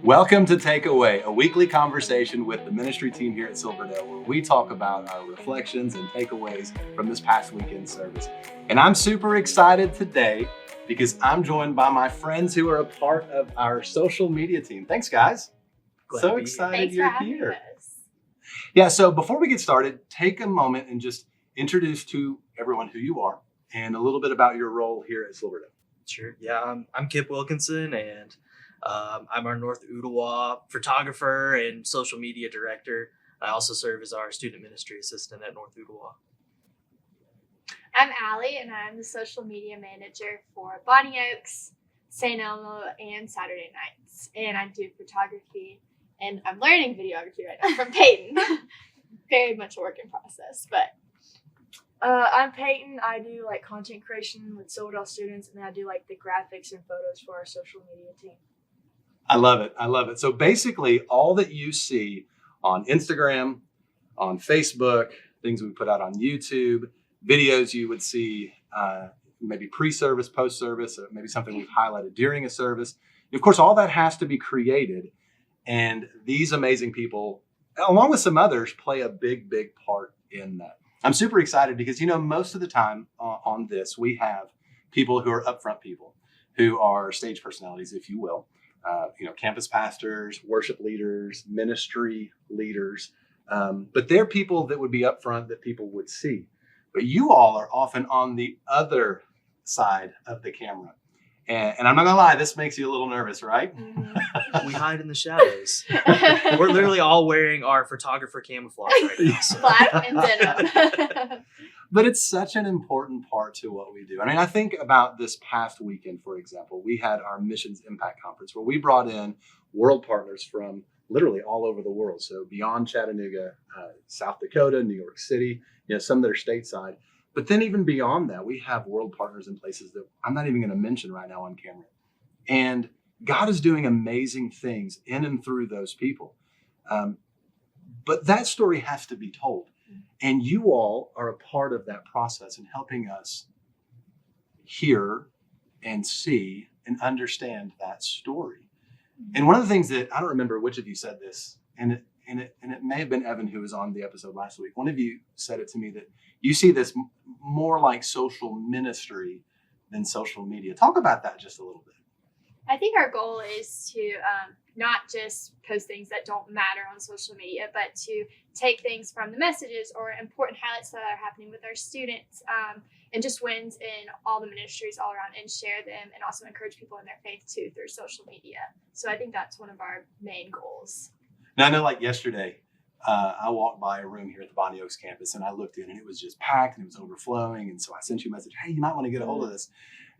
Welcome to Takeaway, a weekly conversation with the ministry team here at Silverdale, where we talk about our reflections and takeaways from this past weekend service. And I'm super excited today because I'm joined by my friends who are a part of our social media team. Thanks, guys. So excited you're here. Yeah, so before we get started, take a moment and just introduce to everyone who you are and a little bit about your role here at Silverdale. Sure. Yeah, I'm Kip Wilkinson, and I'm our North Ottawa photographer and social media director. I also serve as our student ministry assistant at North Ottawa. I'm Allie, and I'm the social media manager for Bonnie Oaks, St. Elmo, and Saturday Nights. And I do photography, and I'm learning videography right now from Peyton. Very much a work in process, but. I'm Peyton. I do content creation with Silverdale students, and I do the graphics and photos for our social media team. I love it. I love it. So basically all that you see on Instagram, on Facebook, things we put out on YouTube, videos you would see maybe pre-service, post-service, maybe something we've highlighted during a service. Of course, all that has to be created. And these amazing people, along with some others, play a big, big part in that. I'm super excited because, most of the time on this, we have people who are upfront people, who are stage personalities, if you will, campus pastors, worship leaders, ministry leaders. But they're people that would be upfront that people would see. But you all are often on the other side of the camera. And I'm not going to lie, this makes you a little nervous, right? Mm-hmm. We hide in the shadows. We're literally all wearing our photographer camouflage right now. So. Black and denim. But it's such an important part to what we do. I think about this past weekend, for example, we had our Missions Impact Conference where we brought in world partners from literally all over the world. So beyond Chattanooga, South Dakota, New York City, some that are stateside. But then even beyond that, we have world partners in places that I'm not even going to mention right now on camera. And God is doing amazing things in and through those people. But that story has to be told. And you all are a part of that process in helping us hear and see and understand that story. And one of the things that, I don't remember which of you said this, and it may have been Evan who was on the episode last week. One of you said it to me that you see this more like social ministry than social media. Talk about that just a little bit. I think our goal is to not just post things that don't matter on social media, but to take things from the messages or important highlights that are happening with our students and just wins in all the ministries all around and share them and also encourage people in their faith too through social media. So I think that's one of our main goals. Now, I know yesterday, I walked by a room here at the Bonnie Oaks campus and I looked in and it was just packed and it was overflowing. And so I sent you a message, hey, you might want to get a hold of this.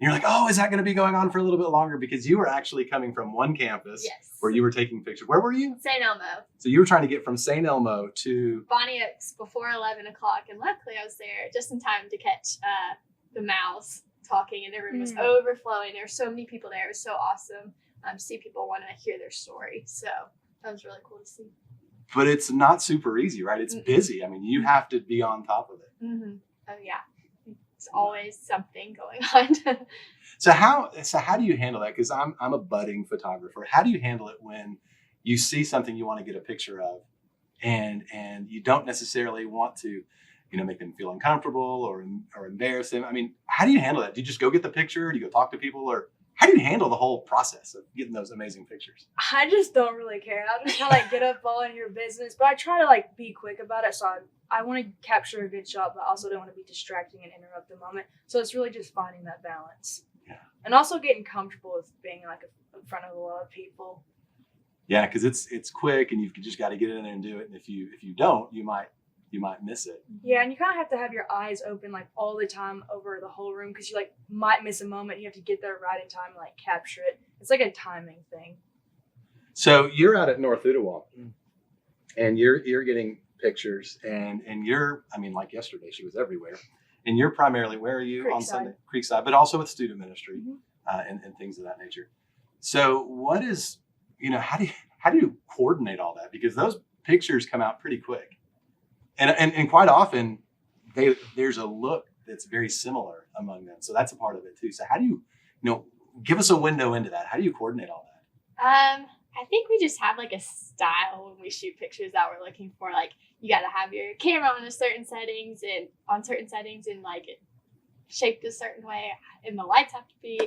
And you're like, oh, is that going to be going on for a little bit longer? Because you were actually coming from one campus where you were taking pictures. Where were you? St. Elmo. So you were trying to get from St. Elmo to Bonnie Oaks before 11 o'clock. And luckily I was there just in time to catch the mouths talking and the room was overflowing. There were so many people there. It was so awesome to see people want to hear their story. So that was really cool to see. But it's not super easy, right? It's busy. You have to be on top of it. Mm-hmm. Oh, yeah. It's always something going on. So how do you handle that? Because I'm a budding photographer. How do you handle it when you see something you want to get a picture of and you don't necessarily want to, make them feel uncomfortable or embarrass them? How do you handle that? Do you just go get the picture? Do you go talk to people? Or how do you handle the whole process of getting those amazing pictures? I just don't really care. I just kind of get up all in your business, but I try to be quick about it. So I want to capture a good shot, but I also don't want to be distracting and interrupt the moment. So it's really just finding that balance. Yeah. And also getting comfortable with being in front of a lot of people. Yeah, because it's quick and you've just got to get in there and do it. And if you don't, you might miss it. Yeah, and you kind of have to have your eyes open all the time over the whole room because you might miss a moment. You have to get there right in time and capture it. It's a timing thing. So you're out at North Ottawa and you're getting pictures and you're, yesterday she was everywhere. And you're primarily, where are you on Sunday? Creekside, but also with student ministry and things of that nature. So what is, how do you coordinate all that? Because those pictures come out pretty quick. And quite often there's a look that's very similar among them. So that's a part of it too. So how do you, give us a window into that. How do you coordinate all that? I think we just have like a style when we shoot pictures that we're looking for. Like you got to have your camera on certain settings and like it shaped a certain way, and the lights have to be.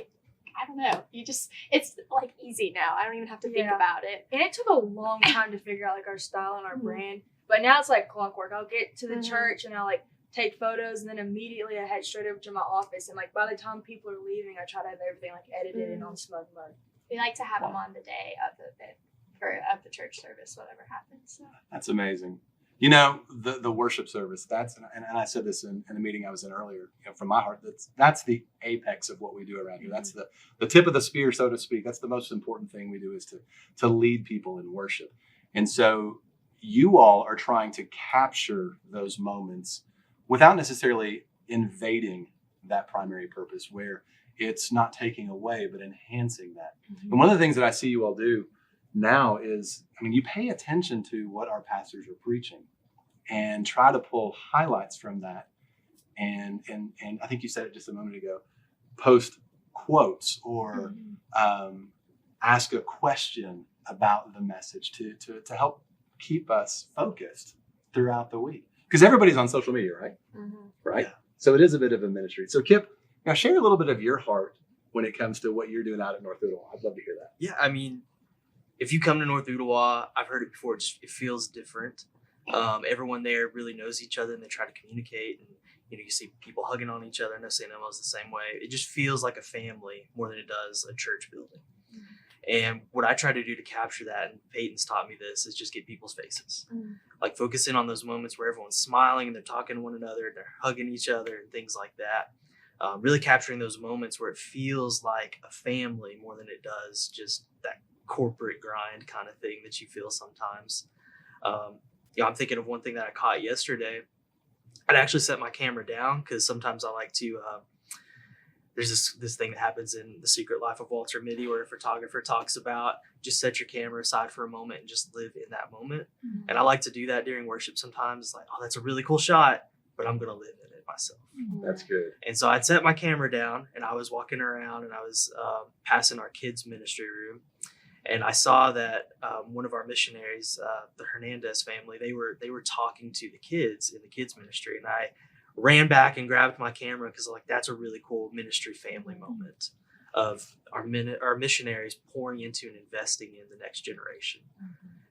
I don't know. It's like easy now. I don't even have to think about it. And it took a long time to figure out like our style and our brand, but now it's like clockwork. I'll get to the church and I'll like take photos, and then immediately I head straight over to my office. And like by the time people are leaving, I try to have everything like edited and on Smug Mug. We like to have them on the day of the church service, whatever happens. So. That's amazing. You know, the worship service, and I said this in a meeting I was in earlier, from my heart, that's the apex of what we do around here. That's the tip of the spear, so to speak. That's the most important thing we do, is to lead people in worship. And so you all are trying to capture those moments without necessarily invading that primary purpose, where it's not taking away, but enhancing that. And one of the things that I see you all do now is, you pay attention to what our pastors are preaching and try to pull highlights from that. And I think you said it just a moment ago, post quotes or ask a question about the message to help keep us focused throughout the week. Because everybody's on social media, right? Right? Yeah. So it is a bit of a ministry. So Kip, now share a little bit of your heart when it comes to what you're doing out at North Ooltewah. I'd love to hear that. Yeah, if you come to North Ooltewah, I've heard it before, it feels different. Everyone there really knows each other and they try to communicate. And you see people hugging on each other. I know St. Elmo's the same way. It just feels like a family more than it does a church building. And what I try to do to capture that, and Peyton's taught me this, is just get people's faces. Like focus in on those moments where everyone's smiling and they're talking to one another and they're hugging each other and things like that. Really capturing those moments where it feels like a family more than it does just that corporate grind kind of thing that you feel sometimes. I'm thinking of one thing that I caught yesterday. I'd actually set my camera down because sometimes I like to, there's this thing that happens in The Secret Life of Walter Mitty where a photographer talks about just set your camera aside for a moment and just live in that moment. And I like to do that during worship sometimes. It's like, oh, that's a really cool shot, but I'm going to live in it myself. That's good. And so I'd set my camera down and I was walking around and I was passing our kids ministry room. And I saw that one of our missionaries, the Hernandez family, they were talking to the kids in the kids ministry. And I ran back and grabbed my camera because that's a really cool ministry family moment of our missionaries pouring into and investing in the next generation.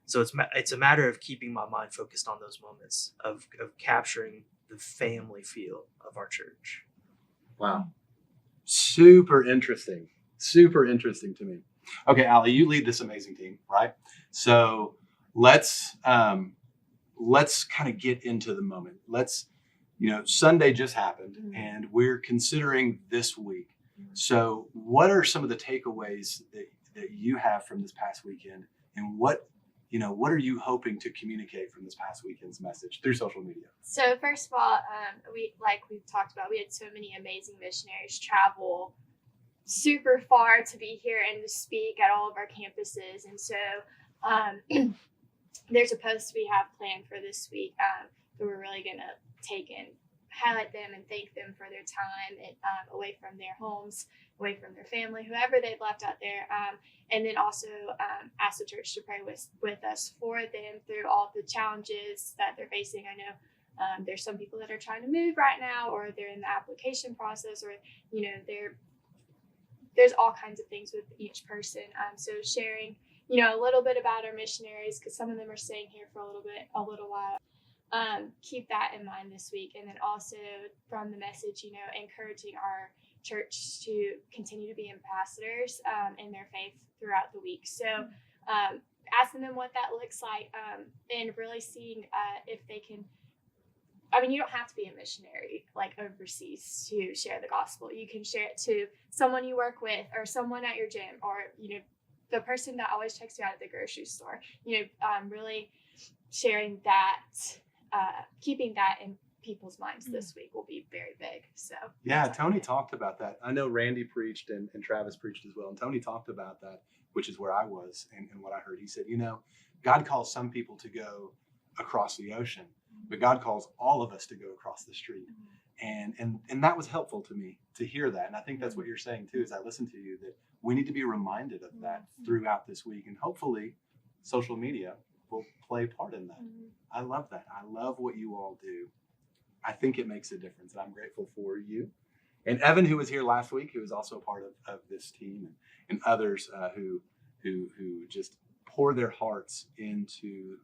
So it's a matter of keeping my mind focused on those moments of capturing the family feel of our church. Wow. Super interesting to me. Okay, Allie, you lead this amazing team, right? So let's kind of get into the moment. Sunday just happened and we're considering this week. So what are some of the takeaways that you have from this past weekend, and what are you hoping to communicate from this past weekend's message through social media? So first of all, we've talked about, we had so many amazing missionaries travel super far to be here and to speak at all of our campuses. And so there's a post we have planned for this week that we're really going to take and highlight them and thank them for their time and, away from their homes, away from their family, whoever they've left out there. And then also ask the church to pray with us for them through all the challenges that they're facing. I know there's some people that are trying to move right now, or they're in the application process, or, there's all kinds of things with each person. So sharing, a little bit about our missionaries, because some of them are staying here for a little while. Keep that in mind this week. And then also from the message, encouraging our church to continue to be ambassadors in their faith throughout the week. So asking them what that looks like, and really seeing if they can, you don't have to be a missionary overseas to share the gospel. You can share it to someone you work with, or someone at your gym, or, the person that always checks you out at the grocery store. Really sharing that, keeping that in people's minds this week will be very big. So yeah, Tony talked about that. I know Randy preached and Travis preached as well. And Tony talked about that, which is where I was and what I heard. He said, God calls some people to go across the ocean, but God calls all of us to go across the street. And that was helpful to me to hear that. And I think that's what you're saying too, as I listen to you, that we need to be reminded of that throughout this week. And hopefully social media will play a part in that. I love that. I love what you all do. I think it makes a difference, and I'm grateful for you. And Evan, who was here last week, who is also a part of this team, and others who just pour their hearts into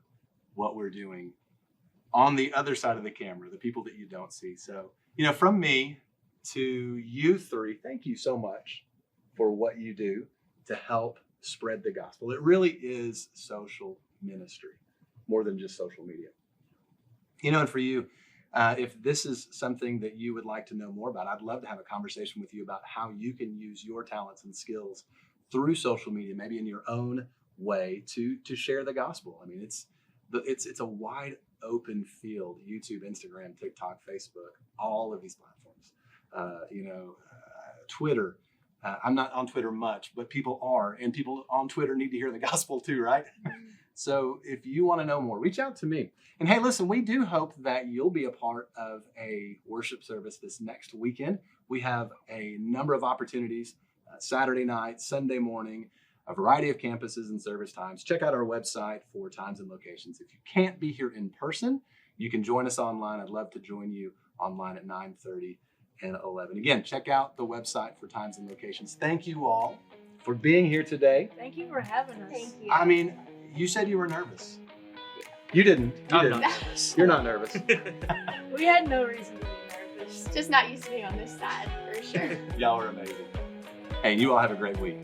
what we're doing on the other side of the camera, the people that you don't see. So, from me to you three, thank you so much for what you do to help spread the gospel. It really is social ministry, more than just social media. And for you, if this is something that you would like to know more about, I'd love to have a conversation with you about how you can use your talents and skills through social media, maybe in your own way to share the gospel. I mean, it's a wide open field: YouTube, Instagram, TikTok, Facebook, all of these platforms. Twitter. I'm not on Twitter much, but people are, and people on Twitter need to hear the gospel too, right? So if you want to know more, reach out to me. And hey, listen, we do hope that you'll be a part of a worship service this next weekend. We have a number of opportunities, Saturday night, Sunday morning, a variety of campuses and service times. Check out our website for times and locations. If you can't be here in person, you can join us online. I'd love to join you online at 9:30 and 11. Again, check out the website for times and locations. Thank you all for being here today. Thank you for having us. Thank you. I mean, you said you were nervous. You didn't. You I'm didn't. not nervous. You're not nervous. We had no reason to be nervous. Just not used to being on this side, for sure. Y'all are amazing. Hey, and you all have a great week.